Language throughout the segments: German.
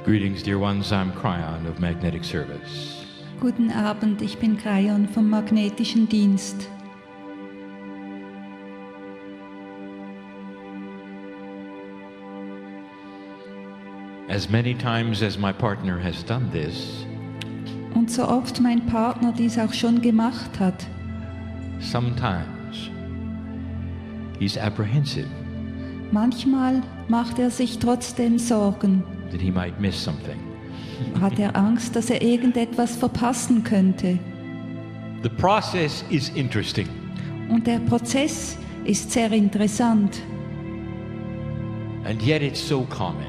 Greetings, dear ones. I'm Kryon of Magnetic Service. Guten Abend, ich bin Kryon vom Magnetischen Dienst. As many times as my partner has done this, Und so oft mein Partner dies auch schon gemacht hat, sometimes he's apprehensive manchmal macht er sich trotzdem Sorgen. that he might miss something. Hat er Angst, dass er irgendetwas verpassen könnte. The process is interesting. Und der Prozess ist sehr interessant And yet it's so common.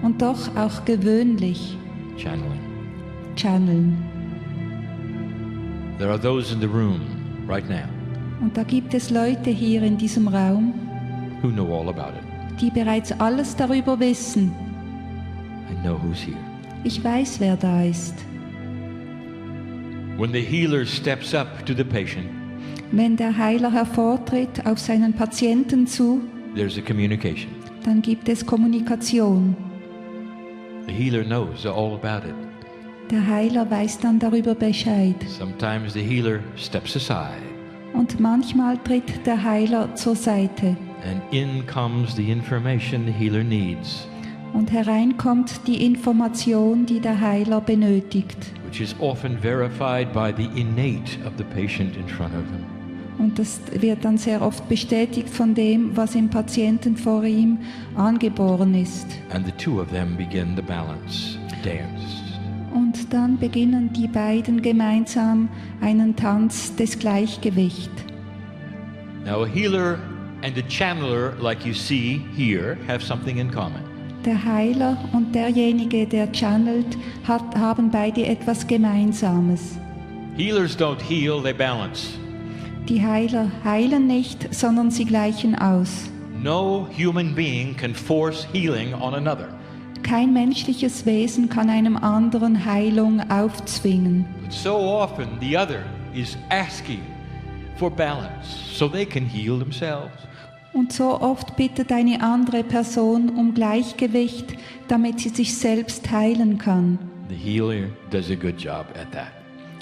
und doch auch gewöhnlich. Channeling. Channeln. There are those in the room right now Und da gibt es Leute hier in diesem Raum, who know all about it. die bereits alles darüber wissen. I know who's here. Ich weiß, wer da ist. When the healer steps up to the patient, Wenn der Heiler hervortritt auf seinen Patienten zu, there's a communication. dann gibt es Kommunikation. The healer knows all about it. Der Heiler weiß dann darüber Bescheid. Sometimes the healer steps aside, Und manchmal tritt der Heiler zur Seite. and in comes the information the healer needs, Und hereinkommt die Information, die der Heiler benötigt. which is often verified by the innate of the patient in front of him. Und das wird dann sehr oft bestätigt von dem, was im Patienten vor ihm angeboren ist. And the two of them begin the balance dance. Und dann beginnen die beiden gemeinsam einen Tanz des Gleichgewichts. Now, a healer and a channeler, like you see here, have something in common. Der Heiler und derjenige, der channelt, haben beide etwas Gemeinsames. Healers don't heal, they balance. Die Heiler heilen nicht, sondern sie gleichen aus. No human being can force healing on another. Kein menschliches Wesen kann einem anderen Heilung aufzwingen. But so often the other is asking for balance so they can heal themselves. Und so oft bittet eine andere Person um Gleichgewicht, damit sie sich selbst heilen kann. The healer does a good job at that.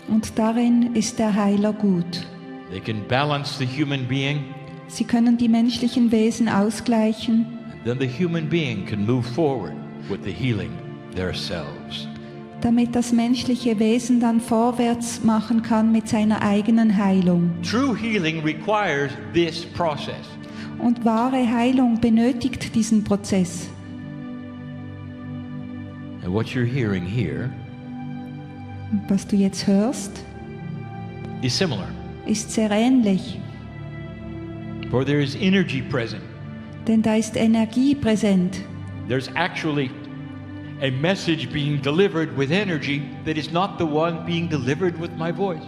Und darin ist der Heiler gut. They can balance the human being, Sie können die menschlichen Wesen ausgleichen, then the human being can move forward with the healing themselves. damit das menschliche Wesen dann vorwärts machen kann mit seiner eigenen Heilung. True healing requires this process. Und wahre Heilung benötigt diesen Prozess. And what you're hearing here Und was du jetzt hörst, is similar. ist sehr ähnlich, For there is energy present. denn da ist Energie präsent. There's actually a message being delivered with energy that is not the one being delivered with my voice.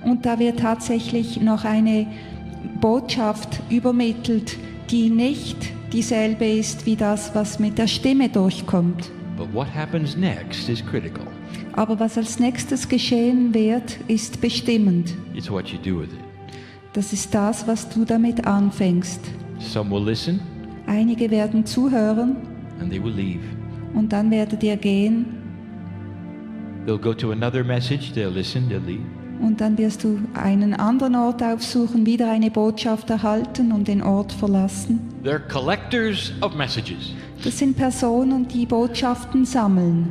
Und da wird tatsächlich noch eine Botschaft übermittelt, die nicht dieselbe ist wie das, was mit der Stimme durchkommt. But what happens next is critical. Aber was als nächstes geschehen wird, ist bestimmend. It's what you do with it. Das ist das, was du damit anfängst. Some will listen Einige werden zuhören and they will leave. und dann werdet ihr gehen They'll go to another message, they'll listen, they'll leave. und dann wirst du einen anderen Ort aufsuchen, wieder eine Botschaft erhalten und den Ort verlassen. They're collectors of messages. Das sind Personen, die Botschaften sammeln.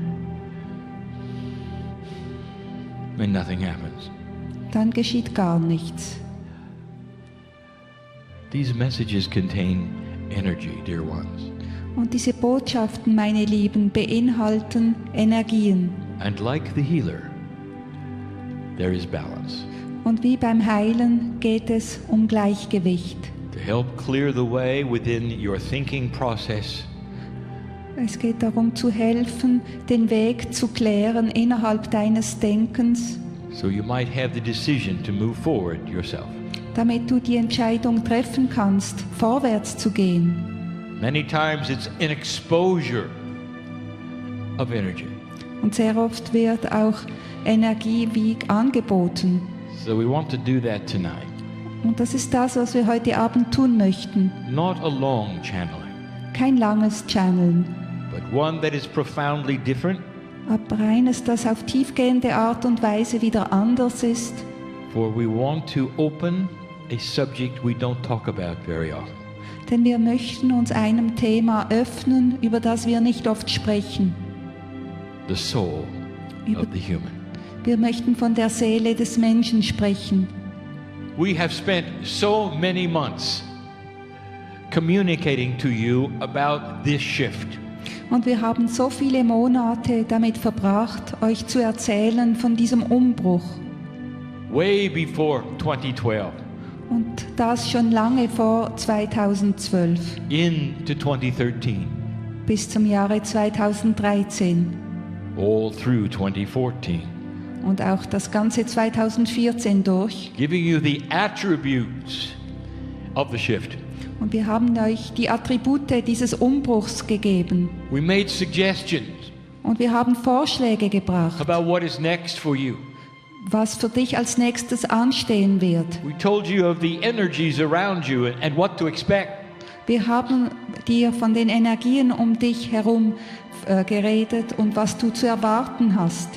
And nothing happens. Dann geschieht gar nichts. These messages contain energy, dear ones. Und diese Botschaften, meine Lieben, beinhalten Energien. And like the healer, there is balance. Und wie beim Heilen geht es um Gleichgewicht. To help clear the way within your thinking process, Es geht darum zu helfen, den Weg zu klären innerhalb deines Denkens, so you might have the decision to move forward yourself. damit du die Entscheidung treffen kannst, vorwärts zu gehen. Many times it's an exposure of energy. Und sehr oft wird auch Energie wie angeboten. So we want to do that tonight. Und das ist das, was wir heute Abend tun möchten. Not a long channeling, Kein langes Channeln, but one that is profoundly different. aber eines, das auf tiefgehende Art und Weise wieder anders ist. For we want to open a subject we don't talk about very often. Denn wir möchten uns einem Thema öffnen, über das wir nicht oft sprechen. The soul of the human. Wir möchten von der Seele des Menschen sprechen. We have spent so many months communicating to you about this shift. Und wir haben so viele Monate damit verbracht, euch zu erzählen von diesem Umbruch. Way before 2012. Und das schon lange vor 2012 Into 2013. bis zum Jahre 2013 All through 2014. und auch das ganze 2014 durch. Giving you the attributes of the shift. Und wir haben euch die Attribute dieses Umbruchs gegeben. We made suggestions Und wir haben Vorschläge gebracht, about what is next for you. was für dich als nächstes anstehen wird. We told you of the energies around you and what to expect. Wir haben dir von den Energien um dich herum geredet und was du zu erwarten hast.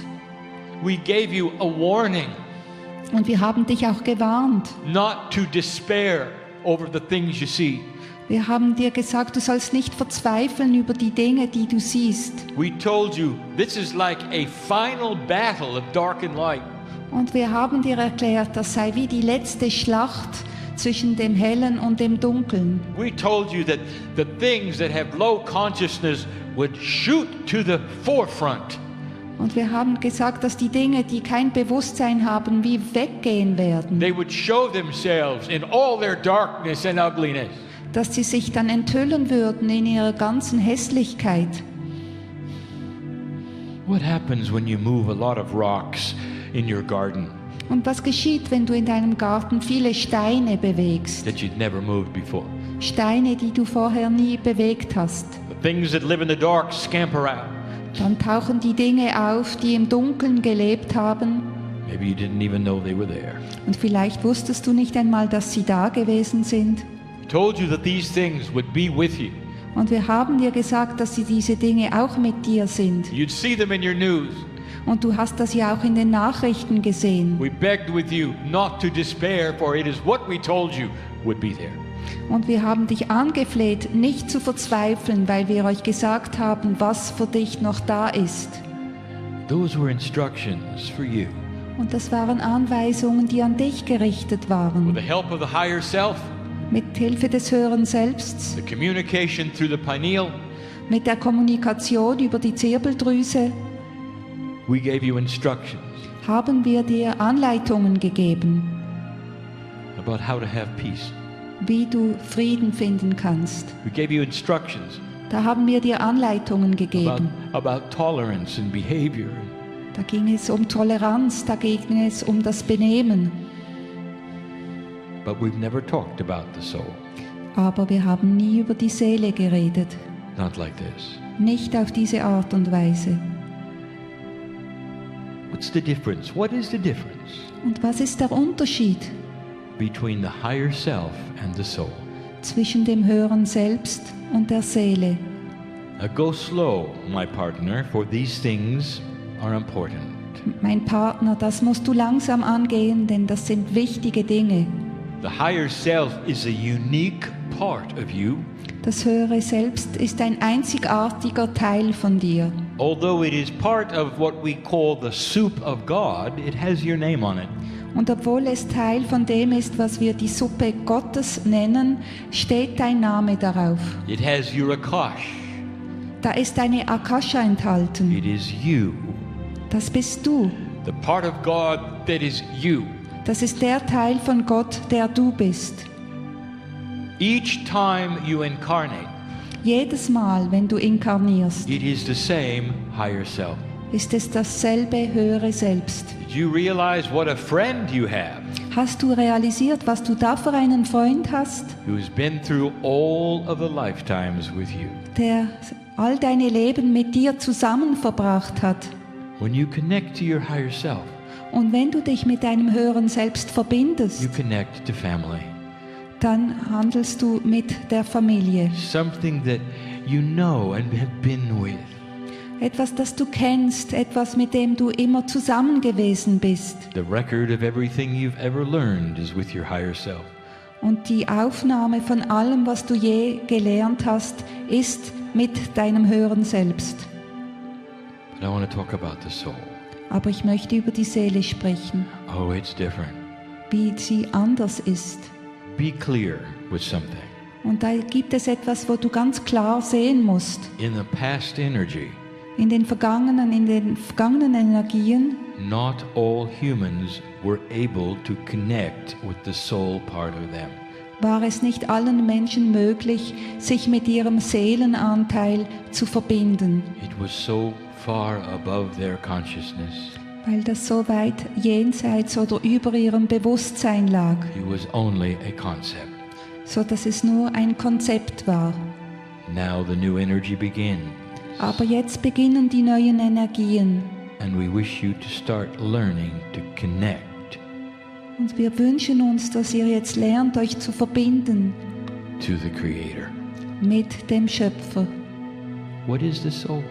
We gave you a warning Und wir haben dich auch gewarnt. not to despair over the things you see. Wir haben dir gesagt, du sollst nicht verzweifeln über die Dinge, die du siehst. We told you this is like a final battle of dark and light. Und wir haben dir erklärt, das sei wie die letzte Schlacht zwischen dem Hellen und dem Dunkeln. We told you that the things that have low consciousness would shoot to the forefront. Und wir haben gesagt, dass die Dinge, die kein Bewusstsein haben, wie weggehen werden. They would show themselves in all their darkness and ugliness. Dass sie sich dann enthüllen würden in ihrer ganzen Hässlichkeit. What happens when you move a lot of rocks in your garden Und was geschieht, wenn du in deinem Garten viele Steine bewegst? that you'd never moved before? Steine, die du vorher nie bewegt hast. The things that live in the dark scamper out. Dann tauchen die Dinge auf, die im Dunkeln gelebt haben. Maybe you didn't even know they were there. Und vielleicht wusstest du nicht einmal, dass sie da gewesen sind. We told you that these things would be with you. Und wir haben dir gesagt, dass sie diese Dinge auch mit dir sind. You'd see them in your news. Und du hast das ja auch in den Nachrichten gesehen. We begged with you not to despair, for it is what we told you would be there. Und wir haben dich angefleht, nicht zu verzweifeln, weil wir euch gesagt haben, was für dich noch da ist. Those were instructions for you. Und das waren Anweisungen, die an dich gerichtet With waren. the help of the higher self, Mit Hilfe des höheren Selbsts, the communication through the pineal, mit der Kommunikation über die Zirbeldrüse, we gave you instructions haben wir dir Anleitungen gegeben, about how to have peace. wie du Frieden finden kannst. We gave you instructions Da haben wir dir Anleitungen gegeben. about tolerance and behavior. Da ging es um Toleranz, da ging es um das Benehmen. But we've never talked about the soul. Aber wir haben nie über die Seele geredet. Not like this. Nicht auf diese Art und Weise. What's the difference? What is the difference Und was ist der Unterschied between the higher self and the soul? zwischen dem höheren Selbst und der Seele? Go slow, my partner, for these things are important. Mein Partner, das musst du langsam angehen, denn das sind wichtige Dinge. The higher self is a unique part of you. Das höhere Selbst ist ein einzigartiger Teil von dir. Although it is part of what we call the soup of God, it has your name on it. Und obwohl es Teil von dem ist, was wir die Suppe Gottes nennen, steht dein Name darauf. It has your akash. Da ist eine Akasha enthalten. It is you. Das bist du. The part of God that is you. Das ist der Teil von Gott, der du bist. Each time you incarnate, Jedes Mal, wenn du inkarnierst, it is the same higher self. ist es dasselbe höhere Selbst. Did you realize what a friend you have Hast du realisiert, was du da für einen Freund hast, who's been through all of the lifetimes with you? der all deine Leben mit dir zusammen verbracht hat? When you connect to your higher self, Und wenn du dich mit deinem höheren Selbst you verbindest, connect to family. dann handelst du mit der Familie. Something that you know and have been with. Etwas, das du kennst, etwas, mit dem du immer zusammen gewesen bist. The record of everything you've ever learned is with your higher self. Und die Aufnahme von allem, was du je gelernt hast, ist mit deinem höheren Selbst. But I want to talk about the soul. Aber ich möchte über die Seele sprechen, Oh, it's different. wie sie anders ist. Be clear with something. Und da gibt es etwas, wo du ganz klar sehen musst. In the past energy, In den vergangenen Energien not all humans were able to connect with the soul part of them. war es nicht allen Menschen möglich, sich mit ihrem Seelenanteil zu verbinden, It was so far above their consciousness. weil das so weit jenseits oder über ihrem Bewusstsein lag, It was only a concept. so dass es nur ein Konzept war. Now the new energy begins. Aber jetzt beginnen die neuen Energien And we wish you to start learning to connect und wir wünschen uns, dass ihr jetzt lernt, euch zu verbinden to the Creator. mit dem Schöpfer. What is the soul?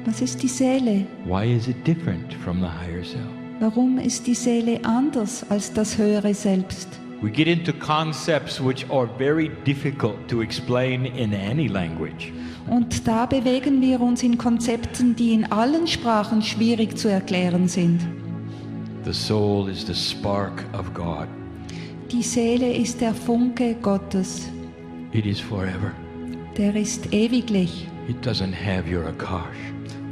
Was ist die Seele? Why is it different from the higher self? Warum ist die Seele anders als das höhere Selbst? We get into concepts which are very difficult to explain in any language. Und da bewegen wir uns in Konzepten, die in allen Sprachen schwierig zu erklären sind. The soul is the spark of God. Die Seele ist der Funke Gottes. It is forever. Der ist ewiglich. It doesn't have your akash.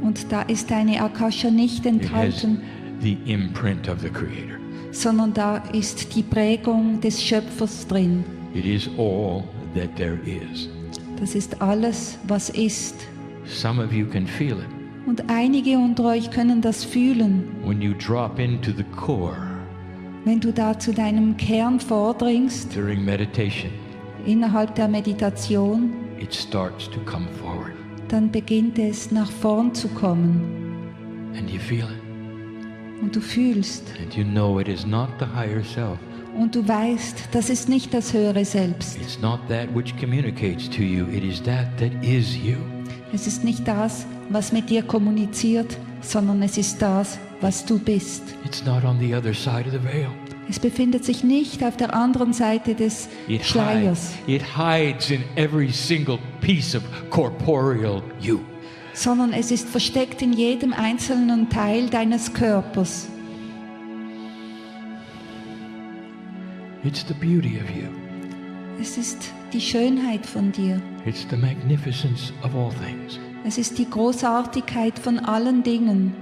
Und da ist deine Akasha nicht It has enthalten, the imprint of the Creator. sondern da ist die Prägung des Schöpfers drin. It is all that there is. Das ist alles, was ist. Some of you can feel it Und einige unter euch können das fühlen, when you drop into the core wenn du da zu deinem Kern vordringst, during meditation. innerhalb der Meditation, It starts to come forward. dann beginnt es nach vorn zu kommen. And you feel it. Und du fühlst And you know it is not the higher self. und du weißt, das ist nicht das höhere Selbst. It's not that which communicates to you. It is that is you. Es ist nicht das, was mit dir kommuniziert, sondern es ist das, was du bist. It's not on the other side of the veil. Es befindet sich nicht auf der anderen Seite des Schleiers, It hides in every single piece of corporeal you. sondern es ist versteckt in jedem einzelnen Teil deines Körpers. It's the beauty of you. Es ist die Schönheit von dir. It's the magnificence of all things. Es ist die Großartigkeit von allen Dingen.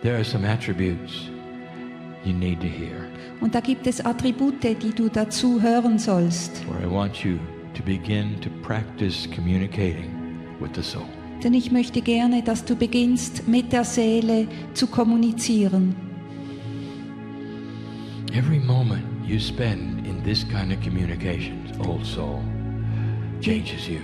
There are some attributes you need to hear. Und da gibt es Attribute, die du dazu hören sollst. For I want you to begin to practice communicating with the soul. Denn ich möchte gerne, dass du beginnst, mit der Seele zu kommunizieren. Every moment you spend in this kind of communication, old soul, changes you.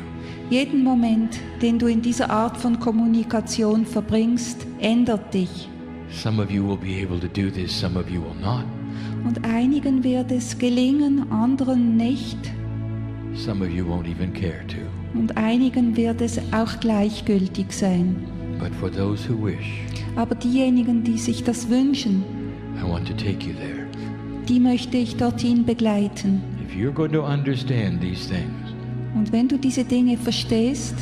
Jeden Moment, den du in dieser Art von Kommunikation verbringst, ändert dich. Some of you will be able to do this, some of you will not. Und einigen wird es gelingen, anderen nicht. Some of you won't even care to. Und einigen wird es auch gleichgültig sein. But for those who wish, Aber diejenigen, die sich das wünschen, I want to take you there. die möchte ich dorthin begleiten. If you're going to understand these things, Und wenn du diese Dinge verstehst,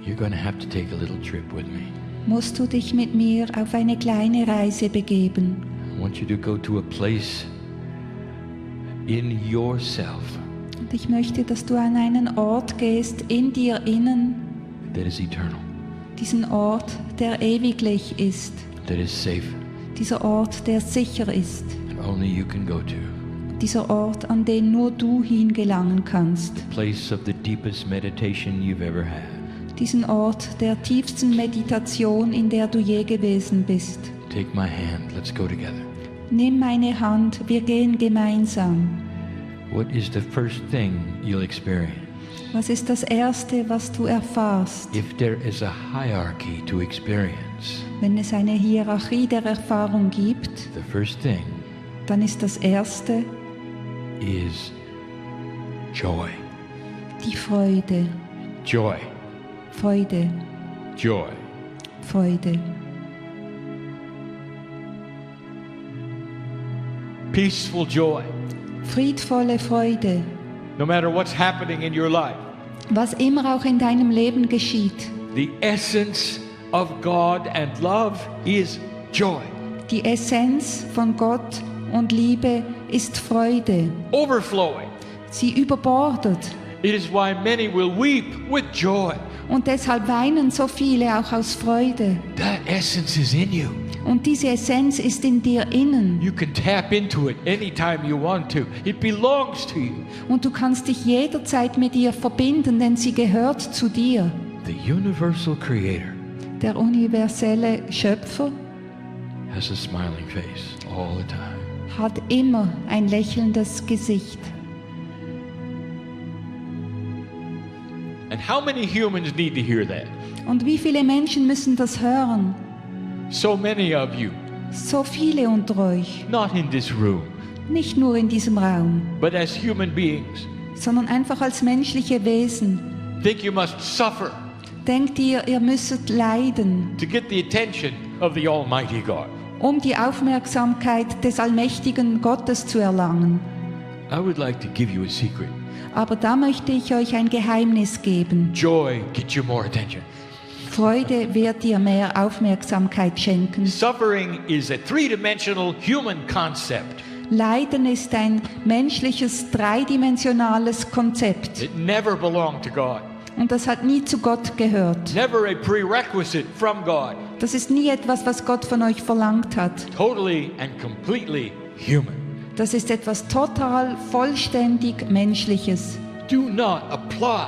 you're going to have to take a little trip with me. musst du dich mit mir auf eine kleine Reise begeben. I want you to go to a place in yourself Und ich möchte, dass du an einen Ort gehst, in dir innen, that is eternal, diesen Ort, der ewiglich ist, that is safe, dieser Ort, der sicher ist, and only you can go to. dieser Ort, an den nur du hingelangen kannst, Place of the deepest meditation you've ever had. diesen Ort der tiefsten Meditation, in der du je gewesen bist. Take my hand, let's go together. Nimm meine Hand, wir gehen gemeinsam. What is the first thing you'll experience? Was ist das Erste, was du erfahrst? If there is a hierarchy to experience, Wenn es eine Hierarchie der Erfahrung gibt, the first thing dann ist das Erste is joy. die Freude. Joy. Freude. Joy. Freude. Peaceful joy. Friedvolle Freude. No matter what's happening in your life. Was immer auch in deinem Leben geschieht. The essence of God and love is joy. Die Essenz von Gott und Liebe ist Freude. Overflowing. Sie überbordet. It is why many will weep with joy. Und deshalb weinen so viele auch aus Freude. That essence is in you. Und diese Essenz ist in dir innen. You can tap into it anytime you want to. It belongs to you. Und du kannst dich jederzeit mit ihr verbinden, denn sie gehört zu dir. The universal creator Der universelle Schöpfer has a smiling face all the time. hat immer ein lächelndes Gesicht. And how many humans need to hear that? Und wie viele Menschen müssen das hören? So many of you, So viele unter euch. not in this room, Nicht nur in diesem Raum, but as human beings, sondern einfach als menschliche Wesen. think you must suffer Denkt ihr müsstet leiden, to get the attention of the Almighty God. um die Aufmerksamkeit des allmächtigen Gottes zu erlangen. I would like to give you a secret. Aber da möchte ich euch ein Geheimnis geben. Joy gets you more attention. Freude wird dir mehr Aufmerksamkeit schenken. Suffering is a three-dimensional human concept. Leiden ist ein menschliches, dreidimensionales Konzept. It never belonged to God. Und das hat nie zu Gott gehört. Never a prerequisite from God. Das ist nie etwas, was Gott von euch verlangt hat. Totally and completely human. Das ist etwas total, vollständig Menschliches. Do not apply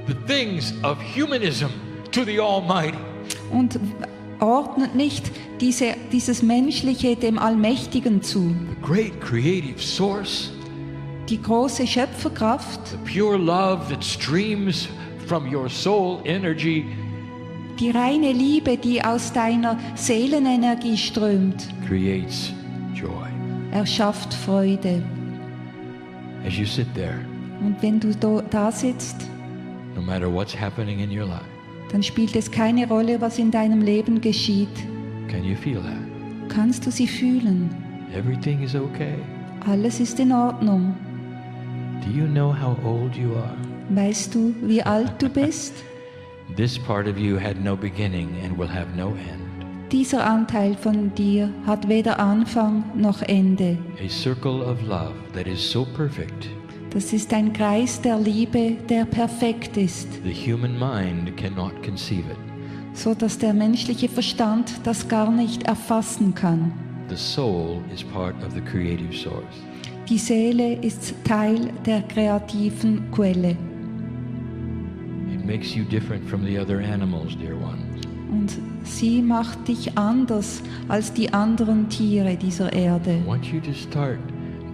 the things of humanism to the Almighty. Und ordnet nicht dieses Menschliche dem Allmächtigen zu. The great creative source, Die große Schöpferkraft, the pure love that streams from your soul energy, die reine Liebe, die aus deiner Seelenenergie strömt, creates joy. erschafft Freude. As you sit there, Und wenn du da sitzt, no matter what's happening in your life, dann spielt es keine Rolle, was in deinem Leben geschieht. can you feel that? Kannst du sie fühlen? Everything is okay. Alles ist in Ordnung. Do you know how old you are? Weißt du, wie alt du bist? This part of you had no beginning and will have no end. Dieser Anteil von dir hat weder Anfang noch Ende. A circle of love that is so perfect, Das ist ein Kreis der Liebe, der perfekt ist, the human mind cannot conceive it. so dass der menschliche Verstand das gar nicht erfassen kann. The soul is part of the creative source. Die Seele ist Teil der kreativen Quelle. It makes you different from the other animals, dear ones. Und sie macht dich anders als die anderen Tiere dieser Erde. I want you to start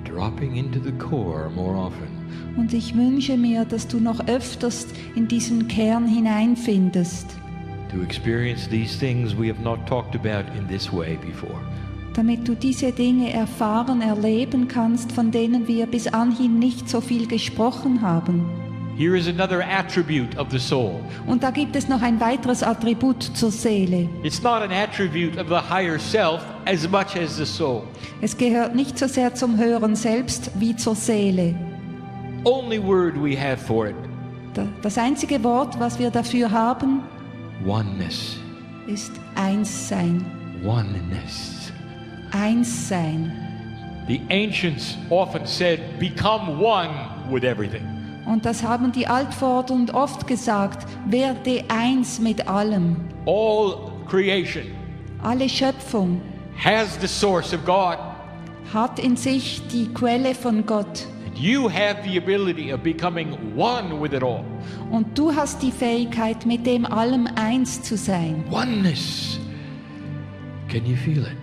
dropping into the core more often. Und ich wünsche mir, dass du noch öfters in diesen Kern hineinfindest, To experience these things we have not talked about in this way before. damit du diese Dinge erfahren, erleben kannst, von denen wir bis anhin nicht so viel gesprochen haben. Here is another attribute of the soul. Und da gibt es noch ein weiteres Attribut zur Seele. It's not an attribute of the higher self as much as the soul. Es gehört nicht so sehr zum Hören selbst wie zur Seele. Only word we have for it, Das einzige Wort, was wir dafür haben, oneness. ist Einssein. Oneness. Einssein. The ancients often said, become one with everything. Und das haben die Altvordern oft gesagt, werde eins mit allem. All creation Alle Schöpfung has the source of God. hat in sich die Quelle von Gott. And you have the ability of becoming one with it all. Und du hast die Fähigkeit, mit dem allem eins zu sein. Oneness. Can you feel it?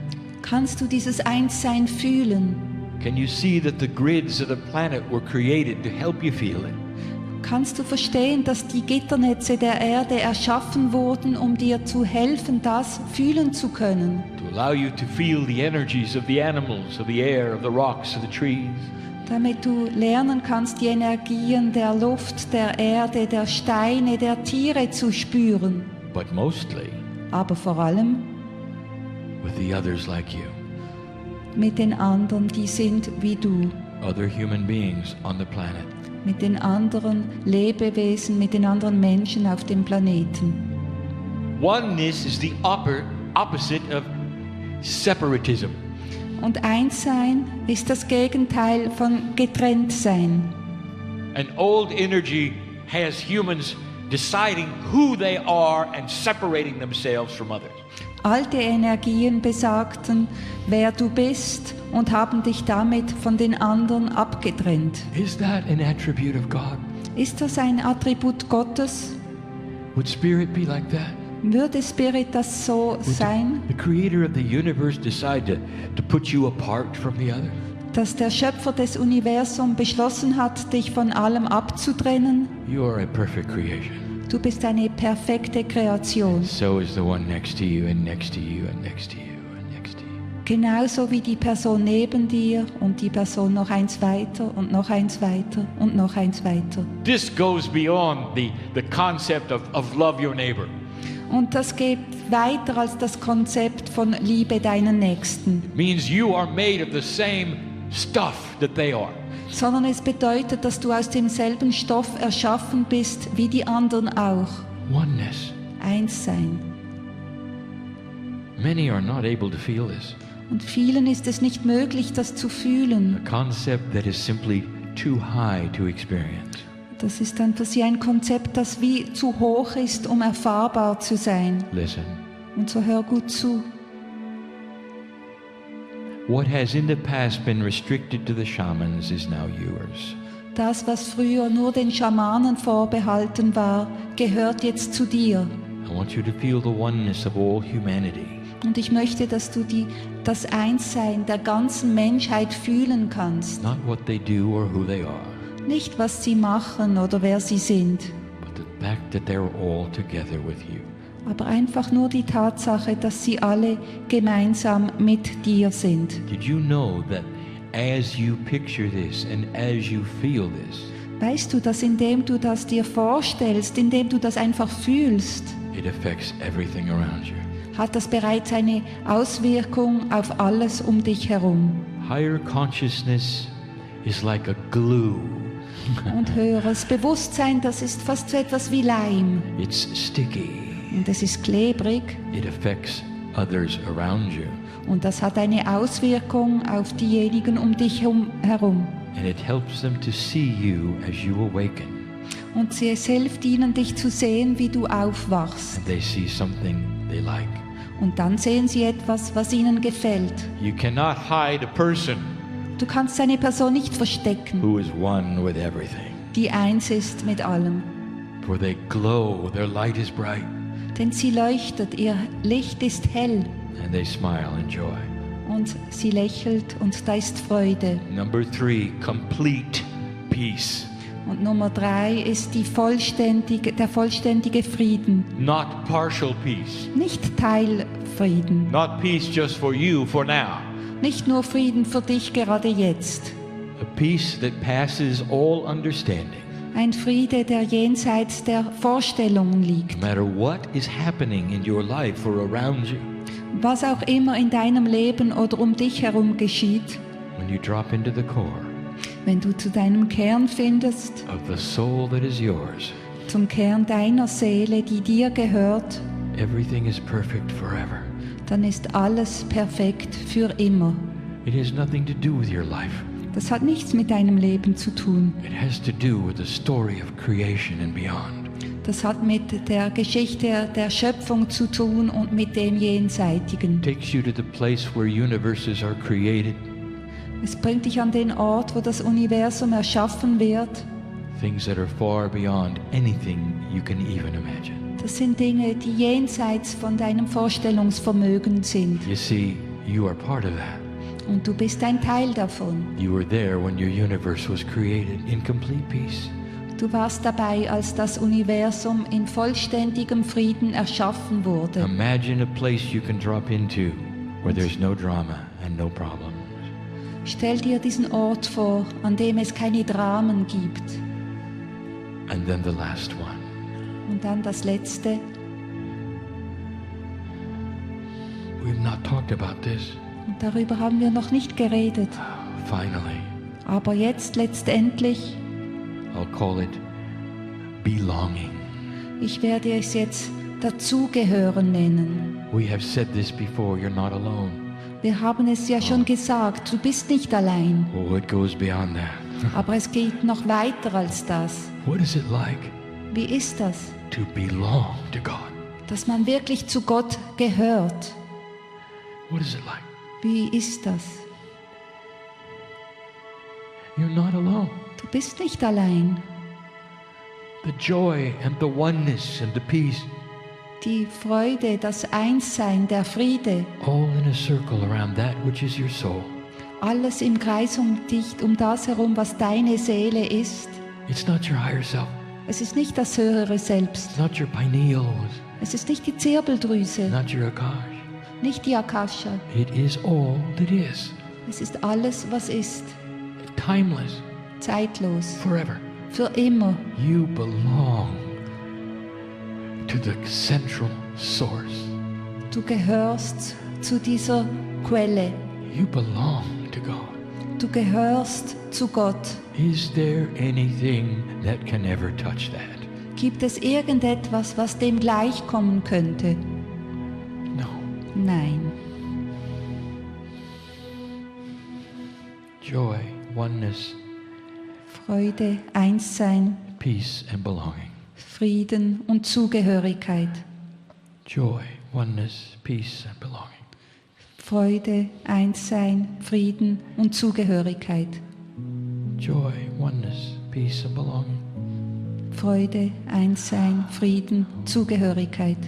Kannst du dieses Einssein fühlen? Can you see that the grids of the planet were created to help you feel it? Kannst du verstehen, dass die Gitternetze der Erde erschaffen wurden, um dir zu helfen, das fühlen zu können? To allow you to feel the energies of the animals, of the air, of the rocks, of the trees. damit du lernen kannst, die Energien der Luft, der Erde, der Steine, der Tiere zu spüren. but mostly Aber vor allem with the others like you, mit den anderen, die sind wie du. other human beings on the planet. Mit den anderen Lebewesen, mit den anderen Menschen auf dem Planeten. Oneness is the opposite of separatism. Und Einssein ist das Gegenteil von Getrenntsein. An old energy has humans deciding who they are and separating themselves from others. Alte Energien besagten, wer du bist und haben dich damit von den anderen abgetrennt. Is that an attribute of God? Ist das ein Attribut Gottes? Would spirit be like that? Würde Spirit das so sein, The creator of the universe decide to put you apart from the other? dass der Schöpfer des Universums beschlossen hat, dich von allem abzutrennen? You are a perfect creation. Du bist eine perfekte Kreation. So is the one next to you and next to you and next to you and next to you. Genauso wie die Person neben dir und die Person noch eins weiter und noch eins weiter und noch eins weiter. This goes beyond the concept of love your neighbor. Und das geht weiter als das Konzept von Liebe deinen Nächsten, It means you are made of the same stuff that they are. sondern es bedeutet, dass du aus demselben Stoff erschaffen bist wie die anderen auch. Oneness. Eins sein. Many are not able to feel this. Und vielen ist es nicht möglich, das zu A fühlen. concept that is simply too high to experience. Das ist dann für sie ein Konzept, das wie zu hoch ist, um erfahrbar zu sein. Listen. Und so hör gut zu. What has in the past been restricted to the shamans is now yours. Das, was früher nur den Schamanen vorbehalten war, gehört jetzt zu dir. I want you to feel the oneness of all humanity. Und ich möchte, dass du das Einssein der ganzen Menschheit fühlen kannst. Not what they do or who they are, Nicht, was sie machen oder wer sie sind, but the fact that they're all together with you. aber einfach nur die Tatsache, dass sie alle gemeinsam mit dir sind. Did you know that as you picture this and as you feel this, Weißt du, dass indem du das dir vorstellst, indem du das einfach fühlst, it affects everything around you? hat das bereits eine Auswirkung auf alles um dich herum. Higher consciousness is like a glue. Und höheres Bewusstsein, das ist fast so etwas wie Leim. It's sticky. Und es ist klebrig It affects others around you. und das hat eine Auswirkung auf diejenigen um dich herum. And it helps them to see you as you awaken. Und es hilft ihnen, dich zu sehen, wie du aufwachst. And they see something they like. Und dann sehen sie etwas, was ihnen gefällt. You cannot hide a person Du kannst eine Person nicht verstecken, who is one with everything. die eins ist mit allem. For they glow, their light is bright, Denn sie leuchtet, ihr Licht ist hell and they smile in joy. und sie lächelt und da ist Freude. Number 3, complete peace. Und Nummer 3 ist der vollständige Frieden. Not partial peace. Nicht Teilfrieden. Not peace just for you for now. Nicht nur Frieden für dich gerade jetzt. A peace that passes all understanding. Ein Friede, der jenseits der Vorstellungen liegt. No matter what is happening in your life or around you, Was auch immer in deinem Leben oder um dich herum geschieht, when you drop into the core wenn du zu deinem Kern findest, of the soul that is yours, zum Kern deiner Seele, die dir gehört, everything is perfect forever. dann ist alles perfekt für immer. It has nothing to do with your life. Das hat nichts mit deinem Leben zu tun. It has to do with the story of creation and beyond. Das hat mit der Geschichte der Schöpfung zu tun und mit dem Jenseitigen. It takes you to the place where universes are created, Es bringt dich an den Ort, wo das Universum erschaffen wird. things that are far beyond anything you can even imagine. Das sind Dinge, die jenseits von deinem Vorstellungsvermögen sind. You see, you are part of that. Und du bist ein Teil davon. You were there when your universe was created in complete peace. Du warst dabei, als das Universum in vollständigem Frieden erschaffen wurde. Imagine a place you can drop into where there's no drama and no problem. Stell dir diesen Ort vor, an dem es keine Dramen gibt. And then the last one. Und dann das Letzte. We've not talked about this. Und darüber haben wir noch nicht geredet. Finally, Aber jetzt letztendlich, I'll call it belonging. ich werde es jetzt dazugehören nennen. We have said this before, you're not alone. Wir haben es ja schon gesagt, du bist nicht allein. Oh, it goes beyond that. Aber es geht noch weiter als das. What is it like Wie ist das? to belong to God? Dass man wirklich zu Gott gehört. What is it like? Wie ist das? You're not alone. Du bist nicht allein. The joy and the oneness and the peace, Die Freude, das Einssein, der Friede, all in a circle around that which is your soul. alles im Kreis um dich, um das herum, was deine Seele ist. It's not your higher self. Es ist nicht das höhere Selbst. It's not your pineal. Es ist nicht die Zirbeldrüse, It's not your akash. nicht die Akasha. It is all that is. Es ist alles, was ist. Timeless. Zeitlos. Forever. Für immer. You belong to the central source. Du gehörst zu dieser Quelle. You belong to God. Du gehörst zu Gott. Is there anything that can ever touch that? Gibt es irgendetwas, was dem gleichkommen könnte? No. Nein. Joy, oneness, Freude, Einssein, peace, and belonging. Frieden und Zugehörigkeit. Joy, oneness, peace, and belonging. Freude, Einssein, Frieden und Zugehörigkeit. Joy, oneness, peace, and belonging. Freude, Einssein, Frieden, Zugehörigkeit.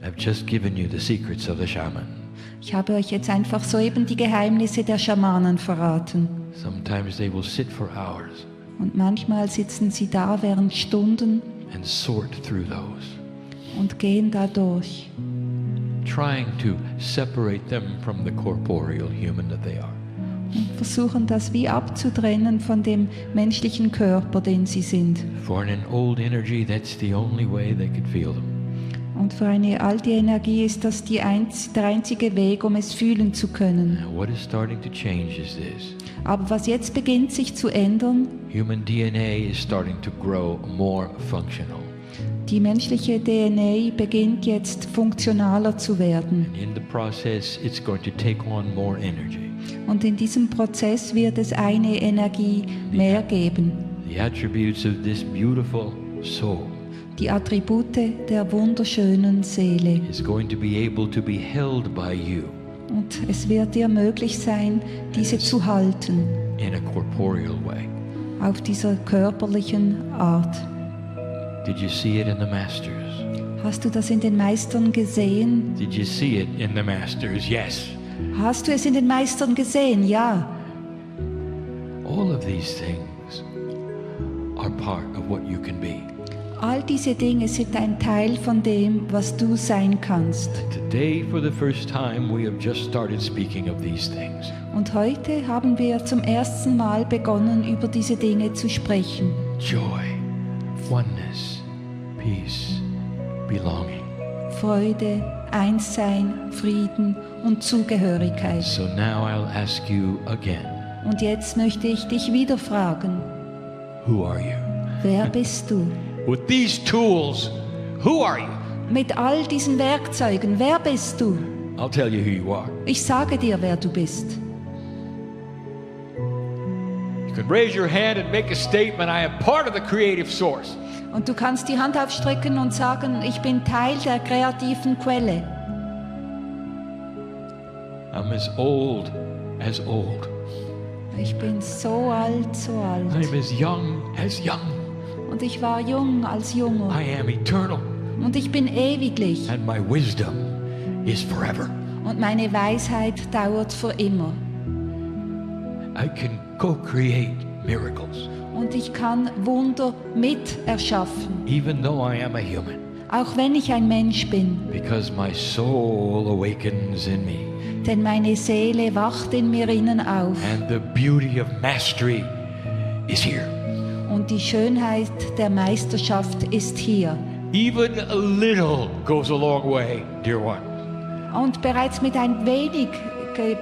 I've just given you the secrets of the shaman. Ich habe euch jetzt einfach soeben die Geheimnisse der Schamanen verraten. Sometimes they will sit for hours Und manchmal sitzen sie da während Stunden and sort through those, und gehen da durch, trying to separate them from the corporeal human that they are. und versuchen das wie abzutrennen von dem menschlichen Körper, den sie sind. For an old energy, that's the only way they could feel them. Und für eine alte Energie ist das der einzige Weg, um es fühlen zu können. Now, what is starting to change is this. Aber was jetzt beginnt sich zu ändern, Human DNA is starting to grow more functional. die menschliche DNA beginnt jetzt funktionaler zu werden. And in the process, it's going to take on more energy. Und in diesem Prozess wird es eine Energie mehr geben. The attributes of this beautiful soul Die Attribute der wunderschönen Seele. is going to be able to be held by you Und es wird dir möglich sein, diese zu halten, in a corporeal way. auf dieser körperlichen Art. Did you see it in the masters? Hast du das in den Meistern gesehen? Did you see it in the masters? Yes. Hast du es in den Meistern gesehen? Ja. All of these things are part of what you can be. All diese Dinge sind ein Teil von dem, was du sein kannst. Today, for the first time, we have just started speaking of these things. Und heute haben wir zum ersten Mal begonnen, über diese Dinge zu sprechen. Joy, oneness, peace, belonging. Freude, Einssein, Frieden und Zugehörigkeit. So now I'll ask you again, Und jetzt möchte ich dich wieder fragen, who are you? wer bist du? With these tools, who are you? Mit all diesen Werkzeugen, wer bist du? I'll tell you who you are. Ich sage dir, wer du bist. You can raise your hand and make a statement, I am part of the creative source. Und du kannst die Hand aufstrecken und sagen, ich bin Teil der kreativen Quelle. I'm as old as old. Ich bin so alt, so alt. I'm as young as young. Und ich war jung als Junger. I am eternal, Und ich bin ewiglich. and my wisdom is forever. Und meine Weisheit dauert für immer. I can co-create miracles, Und ich kann Wunder mit erschaffen. even though I am a human. auch wenn ich ein Mensch bin, because my soul awakens in me. denn meine Seele wacht in mir innen auf And the beauty of mastery is here. und die Schönheit der Meisterschaft ist hier. Even a little goes a long way, dear one. Und bereits mit ein wenig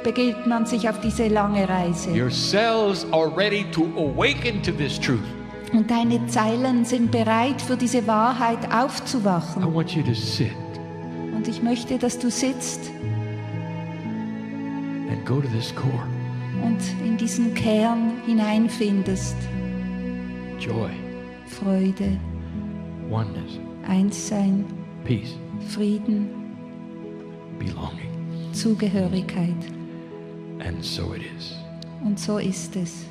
begibt man sich auf diese lange Reise. Your cells are ready to awaken to this truth. Und deine Zellen sind bereit, für diese Wahrheit I aufzuwachen. want you to sit Und ich möchte, dass du sitzt and go to this core. und in diesen Kern hineinfindest. Joy, Freude, oneness, Einssein, peace, Frieden, belonging. Zugehörigkeit. And so it is. Und so ist es.